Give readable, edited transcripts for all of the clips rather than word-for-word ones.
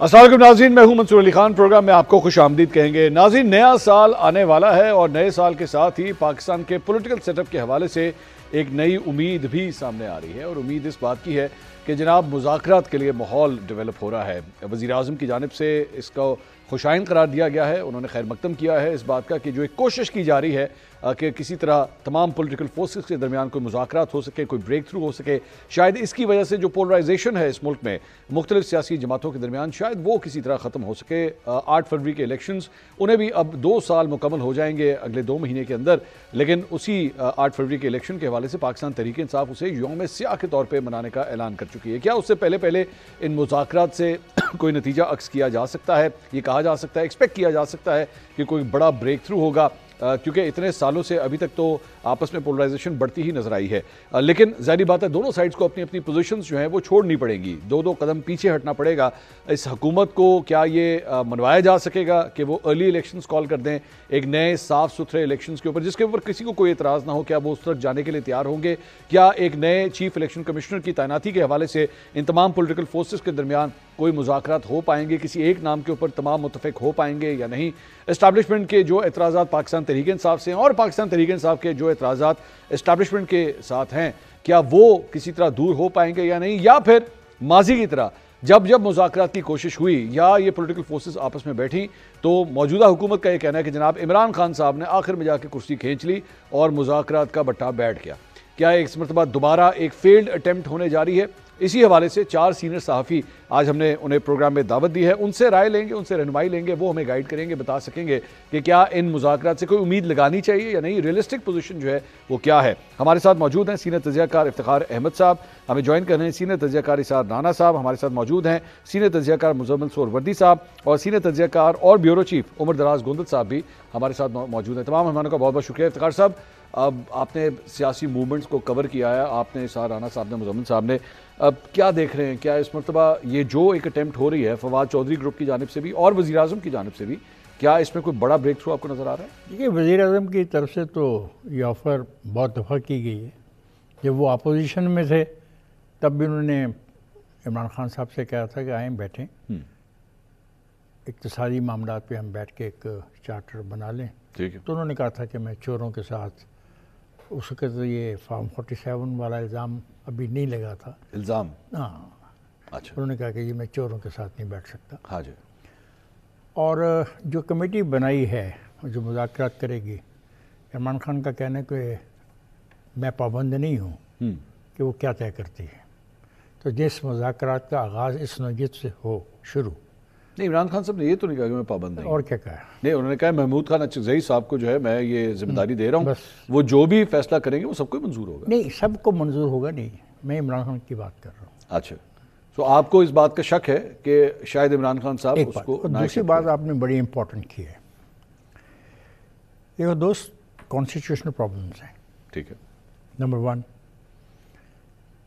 السلام علیکم ناظرین، میں ہوں منصور علی خان۔ پروگرام میں آپ کو خوش آمدید کہیں گے۔ ناظرین، نیا سال آنے والا ہے اور نئے سال کے ساتھ ہی پاکستان کے پولیٹیکل سیٹ اپ کے حوالے سے ایک نئی امید بھی سامنے آ رہی ہے، اور امید اس بات کی ہے کہ جناب مذاکرات کے لیے ماحول ڈیولپ ہو رہا ہے۔ وزیر اعظم کی جانب سے اس کو خوشائند قرار دیا گیا ہے۔ انہوں نے خیر مقدم کیا ہے اس بات کا کہ جو ایک کوشش کی جا رہی ہے کہ کسی طرح تمام پولیٹیکل فورسز کے درمیان کوئی مذاکرات ہو سکے، کوئی بریک تھرو ہو سکے۔ شاید اس کی وجہ سے جو پولرائزیشن ہے اس ملک میں مختلف سیاسی جماعتوں کے درمیان، شاید وہ کسی طرح ختم ہو سکے۔ 8 فروری کے الیکشنز، انہیں بھی اب 2 سال مکمل ہو جائیں گے اگلے 2 مہینے کے اندر، لیکن اسی 8 فروری کے الیکشن کے حوالے سے پاکستان تحریک انصاف اسے یوم سیاہ کے طور پہ منانے کا اعلان کر چکی ہے۔ کیا اس سے پہلے ان مذاکرات سے کوئی نتیجہ عکس کیا جا سکتا ہے؟ یہ کہا جا سکتا ہے، ایکسپیکٹ کیا جا سکتا ہے کہ کوئی بڑا بریک تھرو ہوگا، کیونکہ اتنے سالوں سے ابھی تک تو آپس میں پولرائزیشن بڑھتی ہی نظر آئی ہے، لیکن ظاہری بات ہے دونوں سائڈز کو اپنی اپنی پوزیشنز جو ہیں وہ چھوڑنی پڑیں گی، 2 قدم پیچھے ہٹنا پڑے گا۔ اس حکومت کو کیا یہ منوایا جا سکے گا کہ وہ ارلی الیکشنز کال کر دیں ایک نئے صاف ستھرے الیکشنز کے اوپر، جس کے اوپر کسی کو کوئی اعتراض نہ ہو؟ کیا وہ اس طرف جانے کے لیے تیار ہوں گے؟ کیا ایک نئے چیف الیکشن کمشنر کی تعیناتی کے حوالے سے ان تمام پولیٹیکل فورسز کے درمیان کوئی مذاکرات ہو پائیں گے؟ کسی ایک نام کے اوپر تمام متفق ہو پائیں گے یا نہیں؟ اسٹیبلشمنٹ کے جو اعتراضات پاکستان تحریک انصاف سے ہیں اور پاکستان تحریک انصاف کے جو اعتراضات اسٹیبلشمنٹ کے ساتھ ہیں، کیا وہ کسی طرح دور ہو پائیں گے یا نہیں؟ یا پھر ماضی کی طرح جب مذاکرات کی کوشش ہوئی یا یہ پولیٹیکل فورسز آپس میں بیٹھی تو موجودہ حکومت کا یہ کہنا ہے کہ جناب عمران خان صاحب نے آخر میں جا کے کرسی کھینچ لی اور مذاکرات کا بٹھا بیٹھ گیا۔ کیا اس مرتبہ دوبارہ ایک فیلڈ اٹیمپٹ ہونے جا رہی ہے؟ اسی حوالے سے 4 سینئر صحافی آج ہم نے انہیں پروگرام میں دعوت دی ہے، ان سے رائے لیں گے، ان سے رہنمائی لیں گے، وہ ہمیں گائیڈ کریں گے، بتا سکیں گے کہ کیا ان مذاکرات سے کوئی امید لگانی چاہیے یا نہیں، ریئلسٹک پوزیشن جو ہے وہ کیا ہے۔ ہمارے ساتھ موجود ہیں سینئر تجزیہ کار افتخار احمد صاحب، ہمیں جوائن کر رہے ہیں سینئر تجزیہ کار اسرار رانا صاحب، ہمارے ساتھ موجود ہیں سینئر تجزیہ کار مزمل سہروردی صاحب، اور سینئر تجزیہ کار اور بیورو چیف عمر دراز گوندل صاحب بھی ہمارے ساتھ موجود ہیں۔ تمام مہمانوں کا بہت بہت شکریہ۔ افتخار صاحب، اب آپ نے سیاسی موومنٹس کو کور کیا ہے، آپ نے اسرار رانا صاحب نے، مزمل صاحب نے، اب کیا دیکھ رہے ہیں؟ کیا اس مرتبہ یہ جو ایک اٹیمپٹ ہو رہی ہے فواد چودھری گروپ کی جانب سے بھی اور وزیر اعظم کی جانب سے بھی، کیا اس میں کوئی بڑا بریک تھرو آپ کو نظر آ رہا ہے؟ دیکھیے، وزیر اعظم کی طرف سے تو یہ آفر بہت دفعہ کی گئی ہے۔ جب وہ اپوزیشن میں تھے تب بھی انہوں نے عمران خان صاحب سے کہا تھا کہ آئیں بیٹھیں، اقتصادی معاملات پہ ہم بیٹھ کے ایک چارٹر بنا لیں۔ ٹھیک ہے۔ تو انہوں نے کہا تھا کہ میں چوروں کے ساتھ، اس وقت یہ فارم 47 والا الزام ابھی نہیں لگا تھا۔ الزام؟ ہاں، اچھا۔ انہوں نے کہا کہ یہ میں چوروں کے ساتھ نہیں بیٹھ سکتا۔ ہاں جی۔ اور جو کمیٹی بنائی ہے جو مذاکرات کرے گی، عمران خان کا کہنا ہے کہ میں پابند نہیں ہوں کہ وہ کیا طے کرتی ہے، تو جس مذاکرات کا آغاز اس نوعیت سے ہو شروع۔ نہیں، عمران خان صاحب نے یہ تو نہیں کہا کہ میں پابند نہیں، اور کیا کہا؟ نہیں، انہوں نے کہا محمود خان اچکزئی صاحب کو جو ہے میں یہ ذمہ داری دے رہا ہوں، وہ جو بھی فیصلہ کریں گے وہ سب کو منظور ہوگا۔ نہیں، سب کو منظور ہوگا نہیں، میں عمران خان کی بات کر رہا ہوں۔ اچھا، تو آپ کو اس بات کا شک ہے کہ شاید عمران خان صاحب ایک اس بات، کو اور دوسری بات آپ نے بڑی امپورٹنٹ کی ہے۔ دیکھو دوست، کانسٹیٹیوشنل پرابلمس ہیں۔ ٹھیک ہے۔ نمبر 1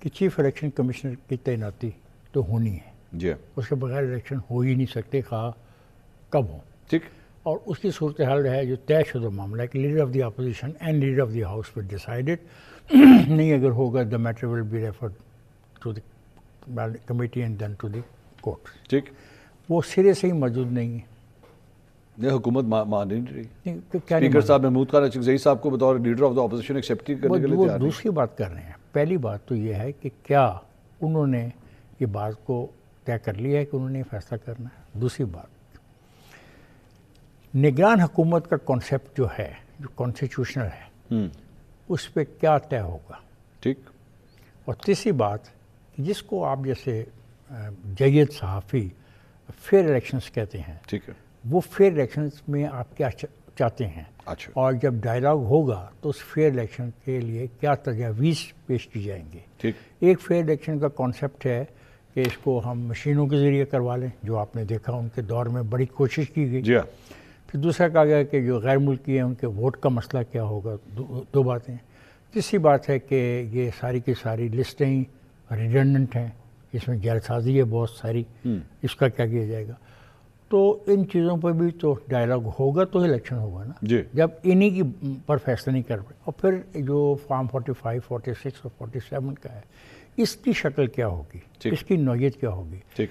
کہ چیف الیکشن کمشنر کی تعیناتی تو ہونی ہے، جی، اس کے بغیر الیکشن ہو ہی نہیں سکتے، خواہ کب ہوں۔ ٹھیک۔ اور اس کی صورتحال ہے جو طے شدہ معاملہ ہے کہ leader of the opposition and leader of the house will decided, نہیں اگر ہوگا the matter will be referred to the committee and then to the court. ٹھیک۔ وہ سرے سے ہی موجود نہیں ہے۔ یہ حکومت مان نہیں رہی، کیا اسپیکر صاحب محمود خان اچکزئی صاحب کو بطور leader of the opposition accept کرنے کے لیے وہ تیار نہیں۔ دوسری بات کر رہے ہیں۔ پہلی بات تو یہ ہے کہ کیا انہوں نے یہ بات کو طے کر لیا ہے کہ انہوں نے فیصلہ کرنا ہے۔ دوسری بات، نگران حکومت کا کانسیپٹ جو ہے، جو کانسٹیٹیوشنل ہے، اس پہ کیا طے ہوگا۔ ٹھیک۔ اور تیسری بات، جس کو آپ جیسے جید صحافی فیئر الیکشنز کہتے ہیں، ٹھیک ہے، وہ فیئر الیکشنز میں آپ کیا چاہتے ہیں، اچھا، اور جب ڈائلاگ ہوگا تو اس فیئر الیکشن کے لیے کیا تجاویز پیش کی جائیں گے۔ ٹھیک۔ ایک فیئر الیکشن کا کانسیپٹ ہے کہ اس کو ہم مشینوں کے ذریعے کروا لیں، جو آپ نے دیکھا ان کے دور میں بڑی کوشش کی گئی۔ جی ہاں۔ پھر دوسرا کہا گیا کہ جو غیر ملکی ہیں ان کے ووٹ کا مسئلہ کیا ہوگا، 2 باتیں۔ تیسری بات ہے کہ یہ ساری کی ساری لسٹیں ریڈنڈنٹ ہیں، اس میں جعل سازی ہے بہت ساری، اس کا کیا کیا جائے گا۔ تو ان چیزوں پر بھی تو ڈائلاگ ہوگا تو الیکشن ہوگا نا، جی، جب انہی کی پر فیصلہ نہیں کر پائے۔ اور پھر جو فارم 45، 46 اور 47 کا ہے، اس کی شکل کیا ہوگی، اس کی نوعیت کیا ہوگی، ٹھیک،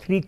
3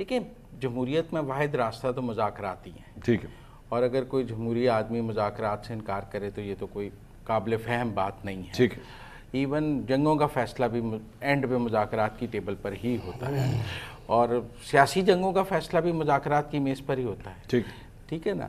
دیکھیں جمہوریت میں واحد راستہ تو مذاکرات ہی ہیں. ٹھیک ہے. اور اگر کوئی جمہوری آدمی مذاکرات سے انکار کرے تو یہ تو کوئی قابل فہم بات نہیں ہے. ٹھیک ہے. ایون جنگوں کا فیصلہ بھی اینڈ پہ مذاکرات کی ٹیبل پر ہی ہوتا ہے, اور سیاسی جنگوں کا فیصلہ بھی مذاکرات کی میز پر ہی ہوتا ہے. ٹھیک ہے نا.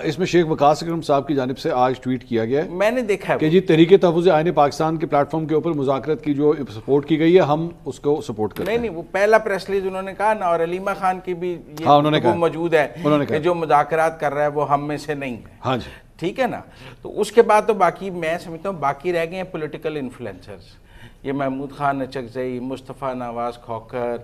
اس میں شیخ وقاص اکرم صاحب کی جانب سے آج ٹویٹ کیا گیا ہے, میں نے دیکھا ہے کہ جی تحریک تحفظ آئین پاکستان کے پلیٹ فارم کے اوپر مذاکرات کی جو سپورٹ کی گئی ہے ہم اس کو سپورٹ کرتے ہیں. نہیں وہ پہلا پریس ریلیز انہوں نے کہا نا, اور علیمہ خان کی بھی یہ موجود ہے کہ جو مذاکرات کر رہا ہے وہ ہم میں سے نہیں ہے. ہاں جی ٹھیک ہے نا. تو اس کے بعد تو باقی میں سمجھتا ہوں باقی رہ گئے ہیں پولیٹیکل انفلوئنسرز, یہ محمود خان اچکزئی, مصطفیٰ نواز کھوکھر,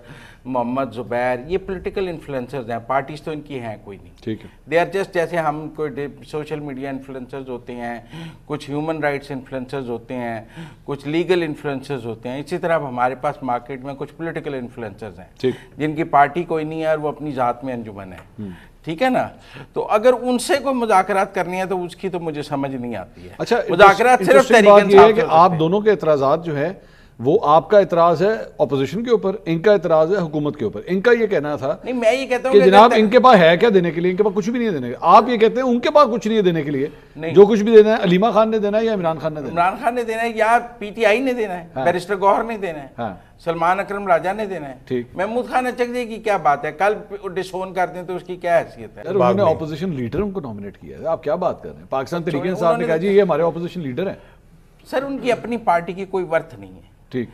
محمد زبیر, یہ پولیٹیکل انفلوئنسرز ہیں. پارٹیز تو ان کی ہیں کوئی نہیں. ٹھیک ہے. دے آر جسٹ جیسے ہم کوئی سوشل میڈیا انفلوئنسرز ہوتے ہیں, کچھ ہیومن رائٹس انفلوئنسرز ہوتے ہیں, کچھ لیگل انفلوئنسرز ہوتے ہیں, اسی طرح ہمارے پاس مارکیٹ میں کچھ پولیٹیکل انفلوئنسرز ہیں جن کی پارٹی کوئی نہیں ہے اور وہ اپنی ذات میں انجمن ہے. ٹھیک ہے نا. تو اگر ان سے کوئی مذاکرات کرنی ہے تو اس کی تو مجھے سمجھ نہیں آتی ہے. اچھا مذاکرات صرف بات یہ ہے کہ آپ دونوں کے اعتراضات جو ہے وہ آپ کا اعتراض ہے اپوزیشن کے اوپر, ان کا اعتراض ہے حکومت کے اوپر. ان کا یہ کہنا تھا نہیں, میں یہ کہتا ہوں کہ جناب ان کے پاس ہے کیا دینے کے لیے, ان کے پاس کچھ بھی نہیں ہے دینے کے. آپ یہ کہتے ہیں ان کے پاس کچھ نہیں ہے دینے کے لیے, جو کچھ بھی دینا ہے علیمہ خان نے دینا ہے یا عمران خان نے دینا ہے. عمران خان نے دینا ہے یا پی ٹی آئی نے دینا ہے, بیرسٹر گوہر نے دینا ہے, سلمان اکرم راجہ نے دینا ہے. محمود خان اچکزئی کی کیا بات ہے, کل ڈسون کر دیں تو اس کی کیا حیثیت ہے. انہوں نے اپوزیشن لیڈر ان کو نامنیٹ کیا ہے, آپ کیا بات کر رہے ہیں. پاکستان تحریک انصاف نے کہا جی یہ ہمارے اپوزیشن لیڈر ہیں. سر ان کی اپنی پارٹی کی کوئی ورتھ نہیں ہے. ٹھیک.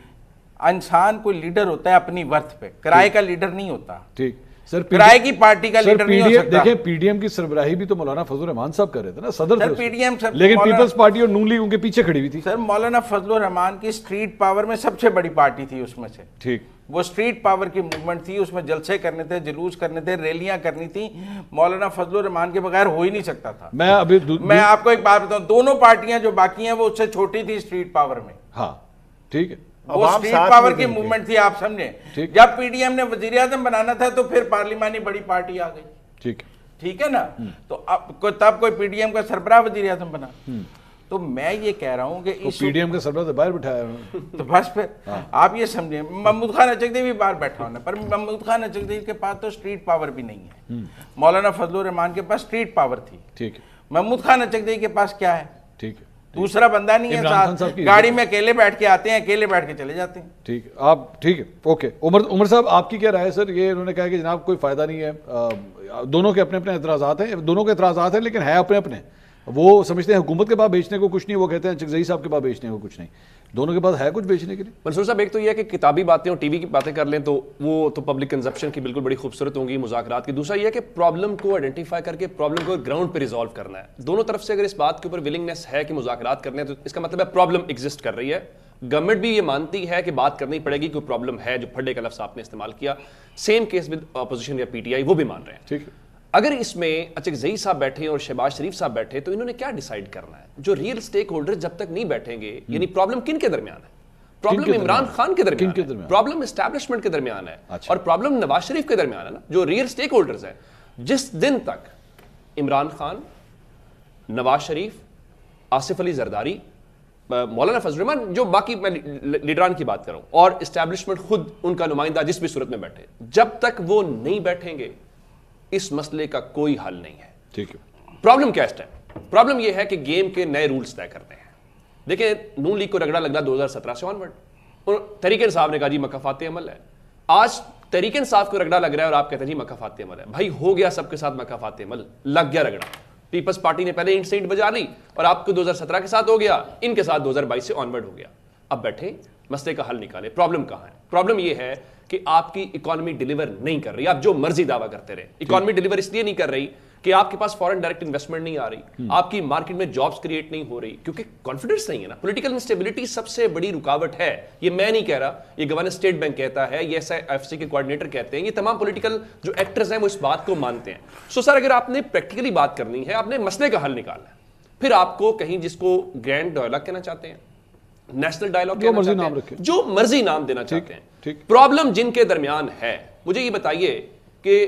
انسان کوئی لیڈر ہوتا ہے اپنی ورتھ پہ, کرائے کا لیڈر نہیں ہوتا. ٹھیک سر, کرائے کی پارٹی کا لیڈر نہیں ہو سکتا. دیکھیں پی ڈی ایم کی سربراہی بھی تو مولانا فضل الرحمان صاحب کر رہے تھے نا, صدر تھے پی ڈی ایم, لیکن پیپلز پارٹی اور نون لیگ ان کے پیچھے کھڑی ہوئی تھی. سر مولانا فضل الرحمان کی اسٹریٹ پاور میں سب سے بڑی پارٹی تھی اس میں سے. ٹھیک. وہ اسٹریٹ پاور کی موومنٹ تھی, اس میں جلسے کرنے تھے, جلوس کرنے تھے, ریلیاں کرنی تھی. مولانا فضل الرحمان کے بغیر ہو ہی نہیں سکتا تھا. میں آپ کو ایک بات بتاؤں, دونوں پارٹیاں جو باقی ہیں وہ اس سے چھوٹی تھی اسٹریٹ پاور میں. ہاں ٹھیک ہے. وہ اسٹریٹ پاور کی موومنٹ تھی, آپ سمجھیں. جب پی ڈی ایم نے وزیر اعظم بنانا تھا تو پھر پارلیمانی بڑی پارٹی آ گئی. ٹھیک ہے نا. تو اب تب کوئی پی ڈی ایم کا سربراہ وزیر اعظم بنا. تو میں یہ کہہ رہا ہوں کہ پی ڈی ایم کا سربراہ تو باہر بٹھایا ہے. تو بس پھر آپ یہ سمجھیں, محمود خان اچکزئی بھی باہر بیٹھا ہونا, پر محمود خان اچکزئی کے پاس تو اسٹریٹ پاور بھی نہیں ہے. مولانا فضل الرحمان کے پاس اسٹریٹ پاور تھی. ٹھیک. محمود خان اچکزئی کے پاس کیا ہے. ٹھیک. دوسرا بندہ نہیں ہے, گاڑی میں اکیلے بیٹھ کے آتے ہیں, اکیلے بیٹھ کے چلے جاتے ہیں. ٹھیک آپ ٹھیک ہے اوکے. عمر صاحب آپ کی کیا رائے ہے سر؟ یہ انہوں نے کہا کہ جناب کوئی فائدہ نہیں ہے, دونوں کے اپنے اپنے اعتراضات ہیں, دونوں کے اعتراضات ہیں لیکن ہے اپنے اپنے. وہ سمجھتے ہیں حکومت کے پاس بیچنے کو کچھ نہیں, وہ کہتے ہیں اچکزئی صاحب کے پاس بیچنے کو کچھ نہیں. دونوں کے پاس ہے کچھ بیچنے کے لیے. منصور صاحب ایک تو یہ ہے کہ کتابی باتیں اور ٹی وی کی باتیں کر لیں تو وہ تو پبلک کنزپشن کی بالکل بڑی خوبصورت ہوں گی مذاکرات کی. دوسرا یہ ہے کہ پرابلم کو آئیڈینٹیفائی کر کے پرابلم کو گراؤنڈ پہ ریزالو کرنا ہے. دونوں طرف سے اگر اس بات کے اوپر ولنگنیس ہے کہ مذاکرات کرنے ہیں تو اس کا مطلب ہے پرابلم ایگزسٹ کر رہی ہے. گورنمنٹ بھی یہ مانتی ہے کہ بات کرنی پڑے گی, کوئی پرابلم ہے, جو پھڈے کا لفظ آپ نے استعمال کیا. سیم کیس ود اپوزیشن یا پی ٹی آئی, وہ بھی مان رہے ہیں. ٹھیک. اگر اس میں اچکزئی صاحب بیٹھے اور شہباز شریف صاحب بیٹھے تو انہوں نے کیا ڈیسائیڈ کرنا ہے؟ جو ریئل سٹیک ہولڈر جب تک نہیں بیٹھیں گے, یعنی پرابلم کن کے درمیان ہے؟ پرابلم عمران خان کے درمیان ہے, پرابلم اسٹیبلشمنٹ کے درمیان ہے, اور پرابلم نواز شریف کے درمیان ہے نا, جو ریئل سٹیک ہولڈرز ہیں. جس دن تک عمران خان, نواز شریف, آصف علی زرداری, مولانا فضل الرحمان, جو باقی میں لیڈران کی بات کر رہا ہوں, اور اسٹیبلشمنٹ خود ان کا نمائندہ جس بھی صورت میں بیٹھے, جب تک وہ نہیں بیٹھیں گے اس مسئلے کا کوئی حل نہیں ہے. ٹھیک ہے. پرابلم کیا ہے؟ پرابلم یہ ہے کہ گیم کے نئے رولز طے کرنے ہیں. دیکھیں نون لیگ کو رگڑا لگنا 2017 سے آن ورڈ. تحریک انصاف نے کہا جی مکافات عمل ہے. آج تحریک انصاف کو رگڑا لگ رہا ہے اور آپ کہتے ہیں جی مکافات عمل ہے. بھائی ہو گیا سب کے ساتھ مکافات عمل, لگ گیا رگڑا. پیپلز پارٹی نے پہلے اینٹ سینٹ بجا لی اور آپ کو 2017 کے ساتھ ہو گیا, ان کے ساتھ 2022 سے آن ورڈ ہو گیا. اب بیٹھے مسئلے کا حل نکالے. پرابلم کہاں ہے؟ پرابلم یہ ہے کہ آپ کی اکانومی ڈیلیور نہیں کر رہی. آپ جو مرضی دعویٰ کرتے رہے, اکانومی ڈیلیور اس لیے نہیں کر رہی کہ آپ کے پاس فورن ڈائریکٹ انویسٹمنٹ نہیں آ رہی, آپ کی مارکیٹ میں جابز کریٹ نہیں ہو رہی, کیونکہ کانفیڈنس نہیں ہے نا. پولیٹیکل انسٹیبلٹی سب سے بڑی رکاوٹ ہے. یہ میں نہیں کہہ رہا, یہ گورنر اسٹیٹ بینک کہتا ہے, یہ SIFC کے کوارڈینیٹر کہتے ہیں, یہ تمام پولیٹیکل جو ایکٹرز ہیں وہ اس بات کو مانتے ہیں. سو سر اگر آپ نے پریکٹیکلی بات کرنی ہے, آپ نے مسئلے کا حل نکالنا ہے, پھر آپ کو کہیں جس کو گرینڈ ڈائلاگ کہنا چاہتے ہیں, نیشنل ڈائلاگ کہنا چاہتے ہیں, جو مرضی نام دینا چاہتے ہیں, پرابلم جن کے درمیان ہے. مجھے یہ بتائیے کہ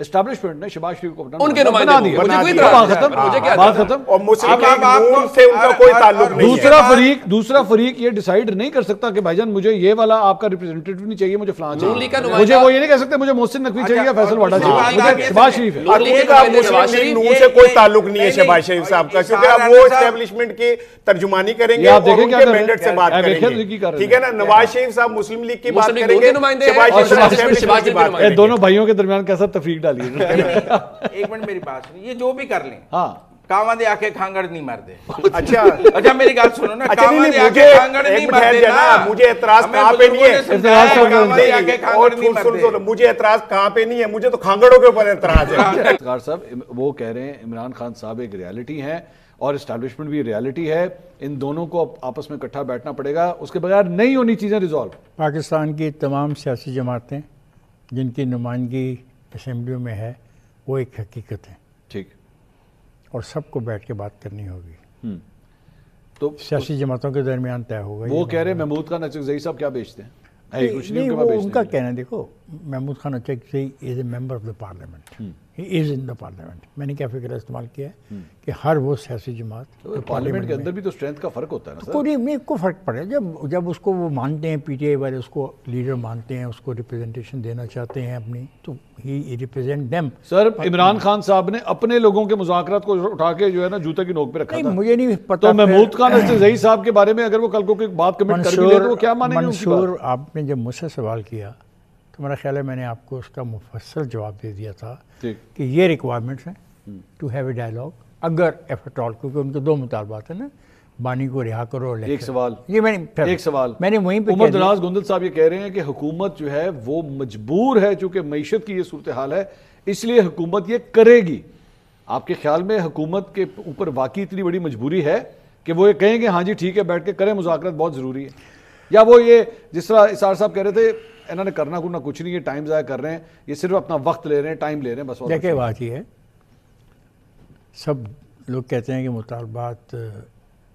اسٹیبلشمنٹ نے شہباز شریف کو ان کے نمائندے بنا دیا، مجھے کوئی بات اعتراض ختم، مجھے کیا بات ختم۔ اور مسلم لیگ نون سے ان کا کوئی تعلق نہیں ہے۔ دوسرا فریق یہ ڈیسائیڈ نہیں کر سکتا کہ بھائی جان مجھے یہ والا آپ کا ریپرزینٹیٹو نہیں چاہیے، مجھے فلاں چاہیے، مجھے وہ یہ نہیں کہہ سکتے مجھے محسن نقوی چاہیے یا فیصل واڈا چاہیے، مجھے شہباز شریف ہے۔ مسلم لیگ نون سے کوئی تعلق نہیں ہے شہباز شریف صاحب کا، کیونکہ اب وہ اسٹیبلشمنٹ کی ترجمانی کریں گے اور ان کے مینڈیٹ سے بات کریں گے، ٹھیک ہے نا۔ نواز شریف صاحب مسلم لیگ کی بات کریں گے، شہباز شریف کی بات کریں گے۔ دونوں بھائیوں کے درمیان کیسا تفریق ڈالی ہے۔ ایک منٹ میری بات سنیں، یہ جو بھی کر لیں ہاں کاواں دے آکے کھانگڑ نہیں مار دے۔ اچھا میری گال سنو نا، اچھا کاواں نہیں دے نہیں آکے کھانگڑ نہیں مار دے نا، مجھے اعتراض کہاں پہ نہیں ہے، مجھے اعتراض کہاں پہ نہیں ہے، مجھے تو کھانگڑوں کے اوپر اعتراض ہے۔ افتخار صاحب وہ کہہ رہے ہیں عمران خان صاحب ایک ریالٹی ہے اور اسٹیبلشمنٹ بھی ریالٹی ہے، ان دونوں کو آپس میں اکٹھا بیٹھنا پڑے گا، اس کے بغیر نہیں ہونی چیزیں ریزالو۔ پاکستان کی تمام سیاسی جماعتیں جن کی نمائندگی اسمبلیوں میں ہے وہ ایک حقیقت ہے، ٹھیک، اور سب کو بیٹھ کے بات کرنی ہوگی، تو سیاسی جماعتوں کے درمیان طے ہوگا۔ وہ کہہ رہے ہیں محمود خان اچکزئی صاحب کیا بیچتے ہیں؟ نہیں وہ ان کا کہنا ہے، دیکھو Mahmood Khan Achakzai is a member of the parliament, he is in the parliament. میں نے کیا فکر استعمال کیا ہے کہ ہر وہ سیاسی جماعت پارلیمنٹ کے اندر بھی تو اسٹرینتھ کا فرق ہوتا ہے نا سر۔ کو فرق پڑے جب اس کو وہ مانتے ہیں، پی ٹی آئی والے اس کو لیڈر مانتے ہیں، اس کو ریپرزنٹیشن دینا چاہتے ہیں اپنی، تو ہی ریپرزینٹ دیم۔ سر عمران خان صاحب نے اپنے لوگوں کے مذاکرات کو اٹھا کے جو ہے نا جوتے کی نوک پہ رکھا تھا، مجھے نہیں پتا۔ تو محمود خان اچکزئی صاحب کے بارے میں اگر وہ کل کو کوئی بات کمنٹ کر بھی لے تو وہ کیا مانیں گے؟ منصور، آپ نے جب مجھ سے سوال کیا تو میرا خیال ہے میں نے آپ کو اس کا مفصل جواب دے دیا تھا کہ یہ ریکوائرمنٹس ہیں ٹو ہیو اے ڈائلاگ، اگر ایف ایٹ آل، کیونکہ ان کے دو مطالبات ہیں نا، بانی کو رہا کرو۔ ایک سوال، ایک سوال میں نے وہیں پہ عمر دراز گوندل صاحب یہ کہہ رہے ہیں کہ حکومت جو ہے وہ مجبور ہے، چونکہ معیشت کی یہ صورتحال ہے اس لیے حکومت یہ کرے گی۔ آپ کے خیال میں حکومت کے اوپر واقعی اتنی بڑی مجبوری ہے کہ وہ یہ کہیں گے ہاں جی ٹھیک ہے بیٹھ کے کریں، مذاکرات بہت ضروری ہے، یا وہ یہ جس طرح اسار صاحب کہہ رہے تھے انہوں نے کرنا کچھ نہیں ہے، ٹائم ضائع کر رہے ہیں، یہ صرف اپنا وقت لے رہے ہیں، ٹائم لے رہے ہیں بس؟ دیکھیں بات یہ ہے، سب لوگ کہتے ہیں کہ مطالبات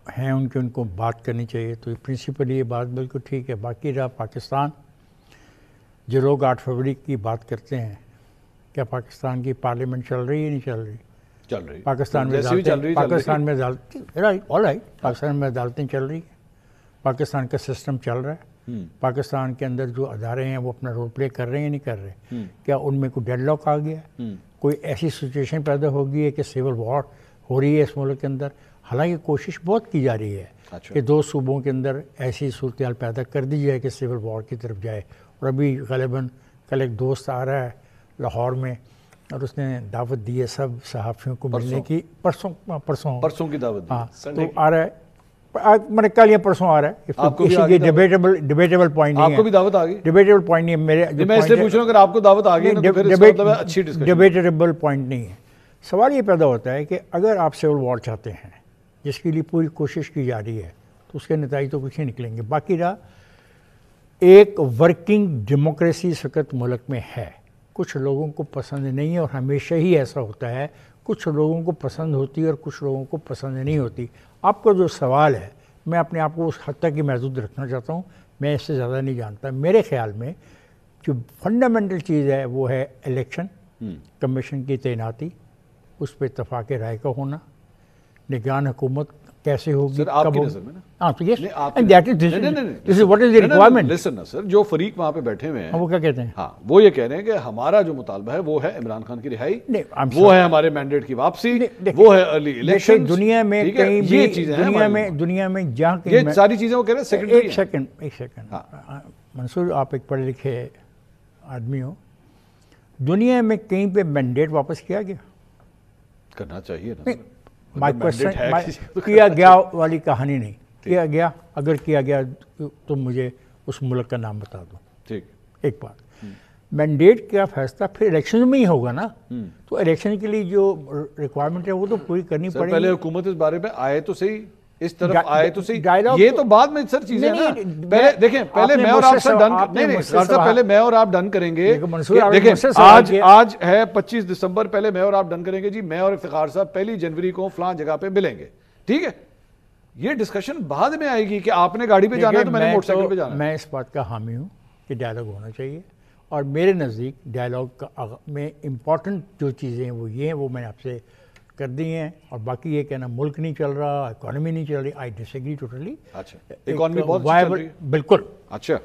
ہیں ان کو بات کرنی چاہیے، تو پرنسپلی یہ بات بالکل ٹھیک ہے۔ باقی رہا پاکستان، جو لوگ 8 فروری کی بات کرتے ہیں، کیا پاکستان کی پارلیمنٹ چل رہی ہے نہیں چل رہی؟ چل رہی پاکستان میں پاکستان میں عدالتیں چل رہی ہیں، پاکستان کا سسٹم چل رہا ہے، پاکستان کے اندر جو ادارے ہیں وہ اپنا رول پلے کر رہے ہیں یا نہیں کر رہے؟ کیا ان میں کوئی ڈیڈ لاک آ گیا ہے؟ کوئی ایسی سچویشن پیدا ہو گئی ہے کہ سول وار ہو رہی ہے اس ملک کے اندر؟ حالانکہ کوشش بہت کی جا رہی ہے کہ 2 صوبوں کے اندر ایسی صورتحال پیدا کر دی جائے کہ سول وار کی طرف جائے، اور ابھی غالباً کل ایک دوست آ رہا ہے لاہور میں اور اس نے دعوت دی ہے سب صحافیوں کو ملنے کی، پرسوں کی دعوت دی، تو آ رہا ہے میں کل یا پرسوں آ رہا ہے، ڈیبیٹیبل پوائنٹ نہیں ہے۔ آپ کو بھی دعوت آ گئی؟ ڈیبیٹیبل پوائنٹ نہیں ہے، میں اس لیے پوچھ رہا ہوں اگر آپ کو دعوت آ گئی تو پھر اس کا مطلب ہے اچھی ڈسکشن۔ ڈیبیٹیبل پوائنٹ نہیں ہے۔ سوال یہ پیدا ہوتا ہے کہ اگر آپ سول وار چاہتے ہیں جس کے لیے پوری کوشش کی جا رہی ہے تو اس کے نتائج تو کچھ نہیں نکلیں گے۔ باقی رہا ایک ورکنگ ڈیموکریسی اس وقت ملک میں ہے، کچھ لوگوں کو پسند نہیں ہے اور ہمیشہ ہی ایسا ہوتا ہے، کچھ لوگوں کو پسند ہوتی ہے اور کچھ لوگوں کو پسند نہیں ہوتی۔ آپ کا جو سوال ہے میں اپنے آپ کو اس حد تک ہی محدود رکھنا چاہتا ہوں، میں اس سے زیادہ نہیں جانتا۔ میرے خیال میں جو فنڈامنٹل چیز ہے وہ ہے الیکشن کمیشن کی تعیناتی، اس پہ اتفاق رائے کا ہونا، نگران حکومت کیسے ہوگی، کب ہوگی۔ ہاں تو یہ سر جو فریق وہاں پہ بیٹھے ہوئے ہیں وہ کیا کہتے ہیں؟ ہاں وہ یہ کہہ رہے ہیں کہ ہمارا جو مطالبہ ہے وہ ہے عمران خان کی رہائی، وہ ہے ہمارے مینڈیٹ کی واپسی، وہ ہے ارلی الیکشن۔ دنیا میں کہیں بھی دنیا میں جہاں یہ ساری چیزیں وہ کہہ رہے ہیں سیکنڈری۔ ایک سیکنڈ منصور، آپ ایک پڑھے لکھے آدمی ہو، دنیا میں کہیں پہ مینڈیٹ واپس کیا گیا؟ کرنا چاہیے نا۔ کیا گیا والی کہانی نہیں، کیا گیا، اگر کیا گیا تو مجھے اس ملک کا نام بتا دو۔ ٹھیک، ایک بات، مینڈیٹ کا فیصلہ پھر الیکشن میں ہی ہوگا نا، تو الیکشن کے لیے جو ریکوائرمنٹ ہے وہ تو پوری کرنی پڑے گی۔ پہلے حکومت اس بارے میں آئے تو صحیح، اس طرف آئے تو صحیح، یہ تو بعد میں سر چیزیں نا۔ پہلے دیکھیں، پہلے میں اور آپ سے ڈن، نہیں پہلے میں اور آپ ڈن کریں گے۔ دیکھیں آج ہے 25 دسمبر، پہلے میں اور آپ ڈن کریں گے جی میں اور افتخار صاحب 1 جنوری کو فلاں جگہ پہ ملیں گے، ٹھیک ہے؟ یہ ڈسکشن بعد میں آئے گی کہ آپ نے گاڑی پہ جانا ہے تو میں نے موٹر سائیکل پہ جانا ہے۔ میں اس بات کا حامی ہوں کہ ڈائلاگ ہونا چاہیے، اور میرے نزدیک ڈائلاگ میں امپورٹنٹ جو چیزیں ہیں وہ یہ ہیں، وہ میں نے آپ سے کر دی ہیں. اور باقی یہ کہنا ملک نہیں چل رہا، اکانومی نہیں چل رہی، آئی ڈس ایگری ٹوٹلی. اچھا، اکانومی بہت اچھی چل رہی ہے. بالکل. اچھا،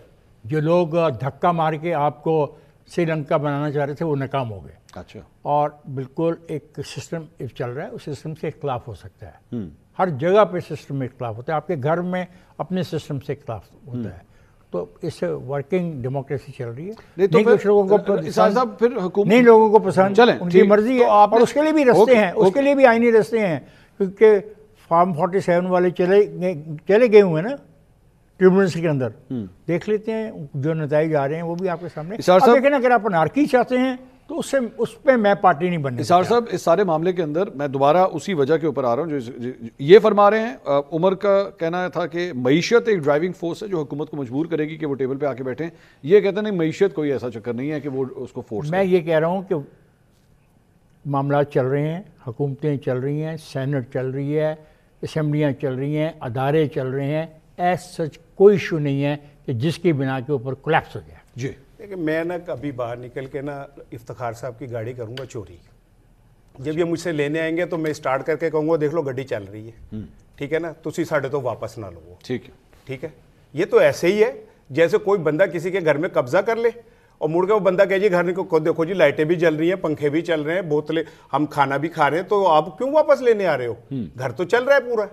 جو لوگ دھکا مار کے آپ کو سری لنکا بنانا چاہ رہے تھے وہ ناکام ہو گئے. اچھا، اور بالکل ایک سسٹم چل رہا ہے، اس سسٹم سے اختلاف ہو سکتا ہے. ہر جگہ پہ سسٹم میں اختلاف ہوتا ہے. آپ کے گھر میں اپنے سسٹم سے اختلاف ہوتا ہے. تو اس سے ورکنگ ڈیموکریسی چل رہی ہے. نہیں کچھ لوگوں کو پھر حکومت نہیں لوگوں کو پسند، چلیں ان کی مرضی ہے. اور اس کے لیے بھی رستے ہیں، اس کے لیے بھی آئینی رستے ہیں. کیونکہ فارم 47 والے چلے گئے ہوئے ہیں نا ٹریبونلس کے اندر. دیکھ لیتے ہیں جو نتائج آ رہے ہیں وہ بھی آپ کے سامنے. اب دیکھیں اگر آپ انارکی چاہتے ہیں تو اس پہ میں پارٹی نہیں بننے. اسحاق صاحب اس سارے معاملے کے اندر میں دوبارہ اسی وجہ کے اوپر آ رہا ہوں جو یہ فرما رہے ہیں. عمر کا کہنا تھا کہ معیشت ایک ڈرائیونگ فورس ہے جو حکومت کو مجبور کرے گی کہ وہ ٹیبل پہ آ کے بیٹھیں. یہ کہتے ہیں نہیں، معیشت کوئی ایسا چکر نہیں ہے کہ وہ اس کو فورس. میں یہ کہہ رہا ہوں کہ معاملات چل رہے ہیں، حکومتیں چل رہی ہیں، سینٹ چل رہی ہے، اسمبلیاں چل رہی ہیں، ادارے چل رہے ہیں. ایس سچ کوئی ایشو نہیں ہے کہ جس کی بنا کے اوپر کولیپس ہو گیا. جی دیکھیں، میں نا کبھی باہر نکل کے نا افتخار صاحب کی گاڑی کروں گا چوری. جب یہ مجھ سے لینے آئیں گے تو میں اسٹارٹ کر کے کہوں گا دیکھ لو گاڑی چل رہی ہے، ٹھیک ہے نا، تسی ساڈے تو واپس نہ لو. ٹھیک ہے. یہ تو ایسے ہی ہے جیسے کوئی بندہ کسی کے گھر میں قبضہ کر لے اور مڑ کے وہ بندہ کہے جی گھر کو دیکھو جی لائٹیں بھی جل رہی ہیں، پنکھے بھی چل رہے ہیں، بوتلیں، ہم کھانا بھی کھا رہے ہیں، تو آپ کیوں واپس لینے آ رہے ہو؟ گھر تو چل رہا ہے پورا.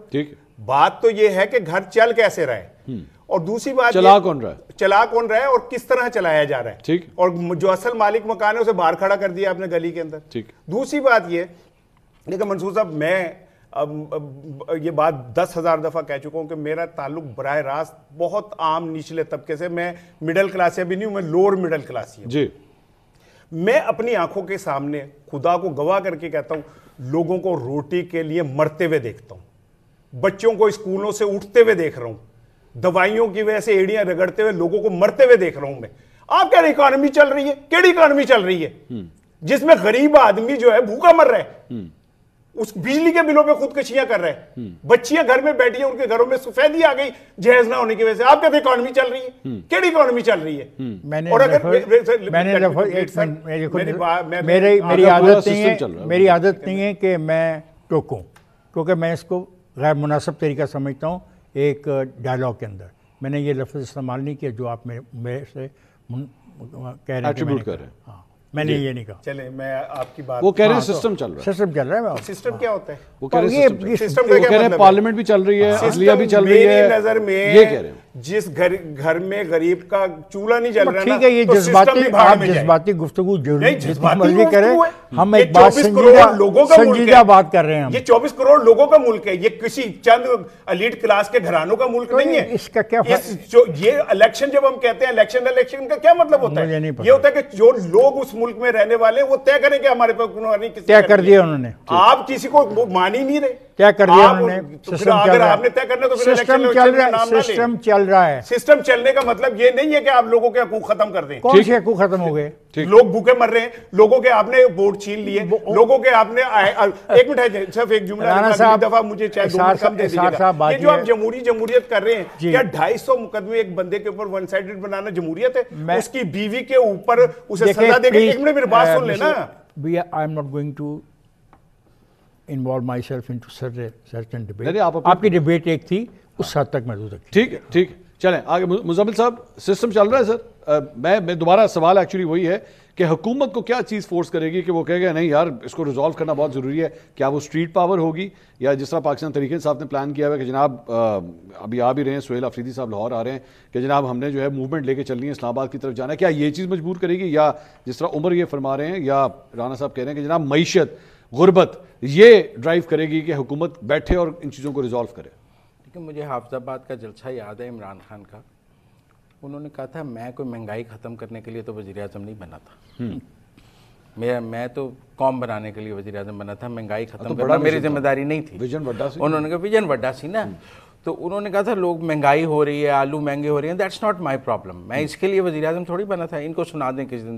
بات تو یہ ہے کہ گھر چل کیسے رہا ہے، اور دوسری بات چلا کون رہا ہے اور کس طرح چلایا جا رہا ہے، اور جو اصل مالک مکان ہے اسے باہر کھڑا کر دیا آپ نے گلی کے اندر. دوسری بات یہ لیکن منصور صاحب، میں یہ بات 10,000 دفعہ کہہ چکا ہوں کہ میرا تعلق براہ راست بہت عام نچلے طبقے سے، میں مڈل کلاس بھی نہیں ہوں، میں لوور مڈل کلاس ہوں. میں اپنی آنکھوں کے سامنے خدا کو گواہ کر کے کہتا ہوں لوگوں کو روٹی کے لیے مرتے ہوئے دیکھتا ہوں، بچوں کو اسکولوں سے اٹھتے ہوئے دیکھ رہا ہوں، دوائیوں کی وجہ سے ایڑیاں رگڑتے ہوئے لوگوں کو مرتے ہوئے دیکھ رہا ہوں میں. آپ کہہ رہے اکانومی چل رہی ہے؟ کیڑی اکانومی چل رہی ہے جس میں غریب آدمی جو ہے بھوکا مر رہا ہے، اس بجلی کے بلوں پہ خودکشیاں کر رہے ہیں، بچیاں گھر میں بیٹھی ہیں، ان کے گھروں میں سفیدی آ گئی جہیز نہ ہونے کی وجہ سے. آپ کہتے ہیں اکانومی چل رہی ہے؟ کیڑی اکانومی چل رہی ہے؟ میری عادت نہیں ہے کہ میں ٹوکوں، کیونکہ میں اس کو غیر مناسب طریقہ سمجھتا ہوں. ایک ڈائلاگ کے اندر میں نے یہ لفظ استعمال نہیں کیا جو آپ میرے سے کہہ رہے ہیں. میں نے یہ نہیں کہا. چلیں میں آپ کی بات، وہ کہہ رہے ہیں سسٹم چل رہا ہے. سسٹم چل رہا ہے. سسٹم کیا ہوتا ہے؟ وہ کہہ رہے ہیں پارلیمنٹ بھی چل رہی ہے، عدلیہ بھی چل رہی ہے. میری نظر میں یہ کہہ رہے ہیں جس گھر میں غریب کا چولہا نہیں جل رہا، ٹھیک ہے، یہ جذباتی گفتگو مرضی کریں. ہم ایک بات سنجیدہ بات کر رہے ہیں. یہ 24 کروڑ لوگوں کا ملک ہے، یہ کسی چند ایلیٹ کلاس کے گھرانوں کا ملک نہیں ہے. اس کا کیا یہ الیکشن جب ہم کہتے ہیں الیکشن کا کیا مطلب ہوتا ہے؟ یہ ہوتا ہے کہ جو لوگ اس ملک میں رہنے والے ہیں وہ طے کریں کہ ہمارے پاس طے کر دیا انہوں نے. آپ کسی کو مان ہی نہیں رہے. کیا کر دیا انہوں نے. اگر آپ نے طے کرنا تو سسٹم چل رہا ہے. سسٹم چلنے کا مطلب یہ نہیں ہے کہ آپ لوگوں کے حقوق ختم کر دیں. کون سے حقوق ختم ہو گئے؟ لوگ بھوکے مر رہے ہیں، لوگوں کے آپ نے ووٹ چھین لیے، لوگوں کے آپ نے ایک منٹ ہے صرف ایک جملہ دفعہ مجھے چاہے 2 منٹ کم دے دیجیے گا. یہ جو آپ جمہوریت کر رہے ہیں، کیا 250 مقدمے ایک بندے کے اوپر ون سائیڈڈ بنانا جمہوریت ہے؟ اس کی بیوی کے اوپر اسے سزا دے کے. ایک منٹ میری بات سن لینا. I am not going to involve myself into certain debate. آپ کی ڈیبیٹ ایک تھی، اس حد تک محدود رکھی. ٹھیک ہے، ٹھیک. چلیں آگے. مزمل صاحب، سسٹم چل رہا ہے سر. میں دوبارہ سوال ایکچولی وہی ہے کہ حکومت کو کیا چیز فورس کرے گی کہ وہ کہے گا نہیں یار اس کو ریزالو کرنا بہت ضروری ہے؟ کیا وہ اسٹریٹ پاور ہوگی، یا جس طرح پاکستان تحریک انصاف نے پلان کیا ہوا ہے کہ جناب ابھی آ بھی رہے ہیں، سہیل آفریدی صاحب لاہور آ رہے ہیں کہ جناب ہم نے جو ہے موومنٹ لے کے چلنی ہے، اسلام آباد کی طرف جانا ہے؟ کیا یہ چیز مجبور کرے گی، یا جس طرح عمر یہ فرما رہے ہیں یا رانا صاحب کہہ رہے ہیں کہ جناب معیشت، غربت یہ ڈرائیو کرے گی کہ حکومت بیٹھے اور ان چیزوں کو ریزالو کرے؟ لیکن مجھے حافظ آباد کا جلسہ یاد ہے عمران خان کا. انہوں نے کہا تھا میں کوئی مہنگائی ختم کرنے کے لیے تو وزیر اعظم نہیں بنا تھا، میں تو قوم بنانے کے لیے وزیر اعظم بنا تھا، مہنگائی ختم کرنا میری ذمہ داری نہیں تھی. انہوں نے کہا ویژن بڑا سی نا، تو انہوں نے کہا تھا لوگ مہنگائی ہو رہی ہے، آلو مہنگے ہو رہے ہیں، دیٹس ناٹ مائی پرابلم. میں اس کے لیے وزیر اعظم تھوڑی بنا تھا. ان کو سنا دیں کس دن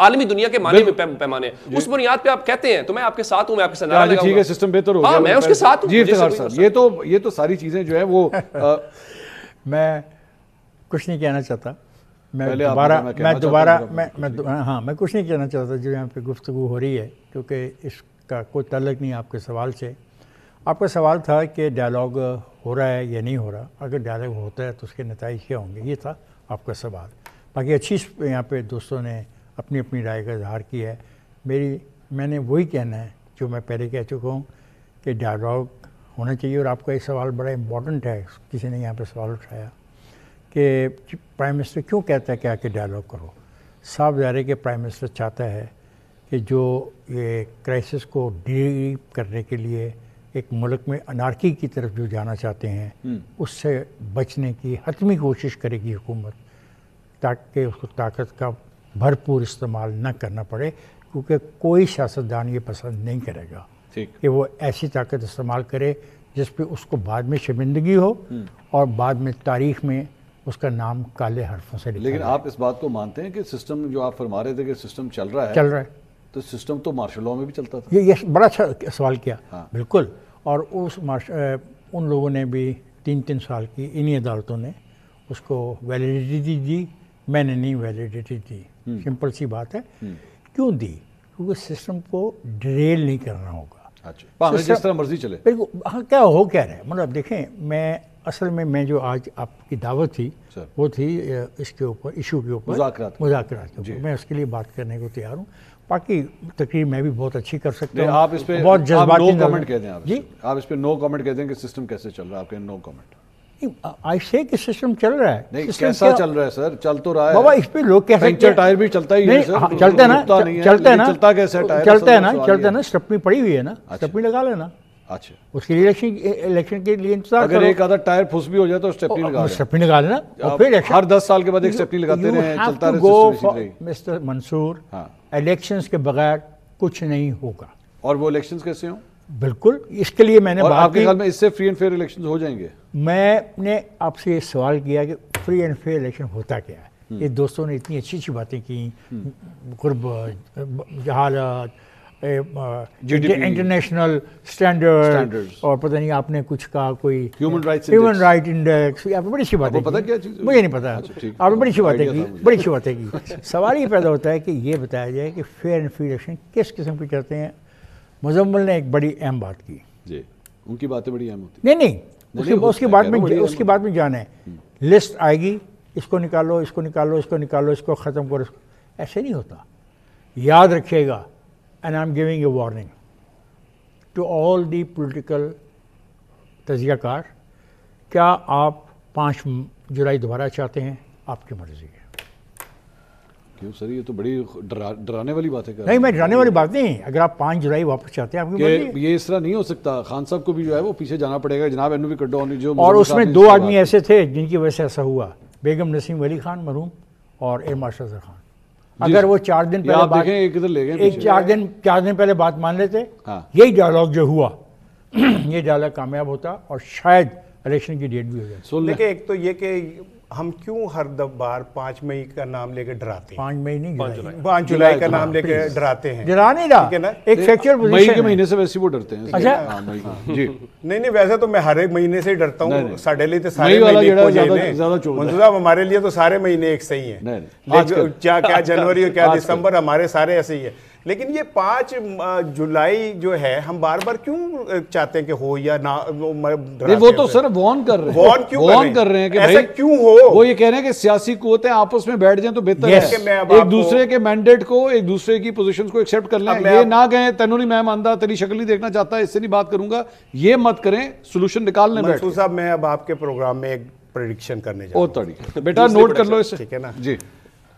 عالمی دنیا کے معنی میں پیمانے ہیں، اس بنیاد پہ آپ کہتے ہیں تو میں آپ کے ساتھ ہوں، میں آپ کے ساتھ نعرہ لگاؤں گا، ٹھیک ہے سسٹم بہتر ہو گیا، ہاں میں اس کے ساتھ ہوں. جی افتخار صاحب یہ تو ساری چیزیں جو ہے وہ میں کچھ نہیں کہنا چاہتا، میں کچھ نہیں کہنا چاہتا جو یہاں پہ گفتگو ہو رہی ہے، کیونکہ اس کا کوئی تعلق نہیں آپ کے سوال سے. آپ کا سوال تھا کہ ڈائلاگ ہو رہا ہے یا نہیں ہو رہا، اگر ڈائلاگ ہوتا ہے تو اس کے نتائج کیا ہوں گے، یہ تھا آپ کا سوال. باقی اچھی یہاں پہ دوستوں نے اپنی اپنی رائے کا اظہار کیا ہے. میں نے وہی کہنا ہے جو میں پہلے کہہ چکا ہوں کہ ڈائلاگ ہونا چاہیے. اور آپ کا یہ سوال بڑا امپورٹنٹ ہے، کسی نے یہاں پہ سوال اٹھایا کہ پرائم منسٹر کیوں کہتا ہے کہ آ کے ڈائلاگ کرو. صاف ظاہر ہے کہ پرائم منسٹر چاہتا ہے کہ جو یہ کرائسس کو ڈیل کرنے کے لیے ایک ملک میں انارکی کی طرف جو جانا چاہتے ہیں اس سے بچنے کی حتمی کوشش کرے گی حکومت، تاکہ اس کو طاقت کا بھرپور استعمال نہ کرنا پڑے، کیونکہ کوئی سیاستدان یہ پسند نہیں کرے گا کہ وہ ایسی طاقت استعمال کرے جس پہ اس کو بعد میں شرمندگی ہو اور بعد میں تاریخ میں اس کا نام کالے حرفوں سے لکھا. لیکن آپ اس بات کو مانتے ہیں کہ سسٹم جو آپ فرما رہے تھے کہ سسٹم چل رہا ہے تو سسٹم تو مارشل لاء میں بھی چلتا تھا. یہ بڑا اچھا سوال کیا. بالکل. اور ان لوگوں نے بھی 3 سال کی انہی عدالتوں نے اس کو ویلیڈیٹی دی، میں نے نہیں ویلیڈیٹی دی. سمپل سی بات ہے. کیوں دی؟ کیونکہ سسٹم کو ڈریل نہیں کرنا ہوگا. اچھا جس طرح مرضی چلے. ہاں کیا ہو کیا رہے. مطلب دیکھیں، میں جو آج آپ کی دعوت تھی وہ تھی اس کے اوپر، ایشو کے اوپر، مذاکرات کے اوپر. میں اس کے لیے بات کرنے کو تیار ہوں. باقی تقریر میں بھی بہت اچھی کر سکتا ہوں. آپ اس پہ بہت جذباتی نو کامنٹ کہہ دیں. جی آپ اس پہ نو کامنٹ کہہ دیں کہ سسٹم کیسے چل رہا ہے. آپ کے نو کامنٹ. آئی سے کہ سسٹم چل رہا ہے. نہیں کیسا چل رہا ہے سر؟ چل تو رہا ہے بابا. اس پہ لوگ کہہ سکتے ہیں ٹائر بھی چلتا ہی ہے سر. چلتا ہے نا، چلتا ہے نا، چلتا کیسے ٹائر؟ چلتا ہے نا. اسٹپنی پڑی ہوئی ہے نا، اسٹپنی لگا لینا. اچھا اس کے لیے الیکشن کے لیے انتظار اگر ایک آدھا ٹائر پھس بھی ہو جائے تو اسٹپنی لگا لینا. اور پھر ہر 10 سال کے بعد ایک اسٹپنی لگاتے رہے، چلتا رہے. مسٹر منصور، الیکشنز کے بغیر کچھ نہیں ہوگا. اور وہ الیکشنز کیسے ہوں؟ بالکل. اس کے لیے میں نے آپ کے خیال میں اس سے فری اینڈ فیئر الیکشنز ہو جائیں گے؟ میں نے آپ سے یہ سوال کیا کہ فری اینڈ فیئر الیکشن ہوتا کیا ہے. یہ دوستوں نے اتنی اچھی اچھی باتیں کی، غربت، جہالت، انٹرنیشنل اسٹینڈرڈ، اور پتہ نہیں آپ نے کچھ کہا کوئی ہیومن رائٹ انڈیکس. آپ نے بڑی اچھی باتیں کی. مجھے نہیں پتا. آپ نے بڑی اچھی باتیں کی، بڑی اچھی باتیں کی. سوال یہ پیدا ہوتا ہے کہ یہ بتایا جائے کہ فیئر اینڈ فری الیکشن کس قسم کے کرتے ہیں. مزمل نے ایک بڑی اہم بات کی. جی ان کی باتیں بڑی اہم ہوتی. نہیں اس کی بات میں جانا ہے. لسٹ آئے گی، اس کو نکالو، اس کو نکالو، اس کو نکالو، اس کو ختم کرو. ایسے نہیں ہوتا. یاد رکھیے گا. And I'm giving a warning to all the political تجزیہ کار. کیا آپ 5 جولائی دوبارہ چاہتے ہیں؟ آپ کی مرضی ہے. کیوں سر؟ یہ تو بڑی ڈرانے والی بات ہے. نہیں، میں ڈرانے والی بات نہیں. اگر آپ 5 جولائی واپس چاہتے ہیں آپ کی مرضی. یہ اس طرح نہیں ہو سکتا. خان صاحب کو بھی جو ہے وہ پیچھے جانا پڑے گا. جناب انو بھی کڈو جو. اور اس میں 2 آدمی ایسے تھے جن کی وجہ سے ایسا ہوا. بیگم نسیم ولی خان مرحوم اور ایئر مارشل اظہر خان. اگر وہ 4 دن پہلے 4 دن پہلے بات مان لیتے، یہی ڈائلاگ جو ہوا، یہ ڈائلاگ کامیاب ہوتا اور شاید الیکشن کی ڈیٹ بھی ہو جائے. دیکھیں، ایک تو یہ کہ ہم کیوں ہر بار 5 مئی کا نام لے کے ڈراتے ہیں. 5 مئی نہیں، 5 جولائی کا نام لے کے ڈراتے ہیں. ڈرا نہیں رہا، ایک فیکچوئل پوزیشن. مئی کے مہینے سے ویسے وہ ڈرتے ہیں. اچھا جی. نہیں ویسے تو میں ہر ایک مہینے سے ڈرتا ہوں. ساڑھے لیے تو سارے منصور صاحب ہمارے لیے تو سارے مہینے ایک صحیح ہیں. کیا جنوری اور کیا دسمبر ہمارے سارے ایسے ہی ہیں. لیکن یہ 5 جولائی جو ہے ہم بار بار کیوں چاہتے ہیں کہ ہو یا نہ. وہ تو سر وارن کر رہے ہیں. وارن کر رہے ہیں کہ ایسا کیوں ہو. وہ یہ کہہ رہے ہیں کہ سیاسی قوتیں آپس میں بیٹھ جائیں تو بہتر ہے. ایک دوسرے کے مینڈیٹ کو، ایک دوسرے کی پوزیشنز کو ایکسیپٹ کر لیں. یہ نہ کہیں تینوں نہیں میں ماندہ، تیری شکل نہیں دیکھنا چاہتا، اس سے نہیں بات کروں گا. یہ مت کریں. سولوشن نکال لیں. منصور صاحب میں اب آپ کے پروگرام میں ایک پریڈکشن کرنے جا رہا ہوں. بیٹا نوٹ کر لو اس سے. ٹھیک ہے نا جی؟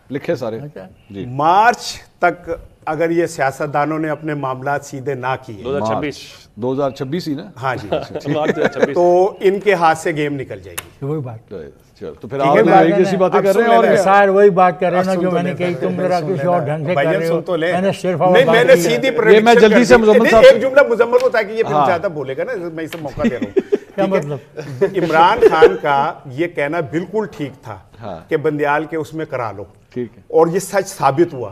لکھے سارے. مارچ تک اگر یہ سیاستدانوں نے اپنے معاملات سیدھے نہ کیے، 2026 ہی نا. ہاں جی، تو ان کے ہاتھ سے گیم نکل جائے گی. وہی بات. تو پھر آپ کیسی باتیں کر رہے ہیں؟ اور سار وہی بات کر رہے ہیں نا جو میں نے کہی. تم میرا کچھ اور ڈھنگ سے کر رہے ہو. میں نے صرف میں نے سیدھی پریڈکشن. میں جلدی سے مزمل صاحب ایک جملہ مزمل کو تاکہ یہ پھر زیادہ بولے گا نا، میں اسے موقع دے رہا ہوں. کیا مطلب؟ عمران خان کا یہ کہنا بالکل ٹھیک تھا کہ بندیال کے اس میں کرا لو، اور یہ سچ ثابت ہوا.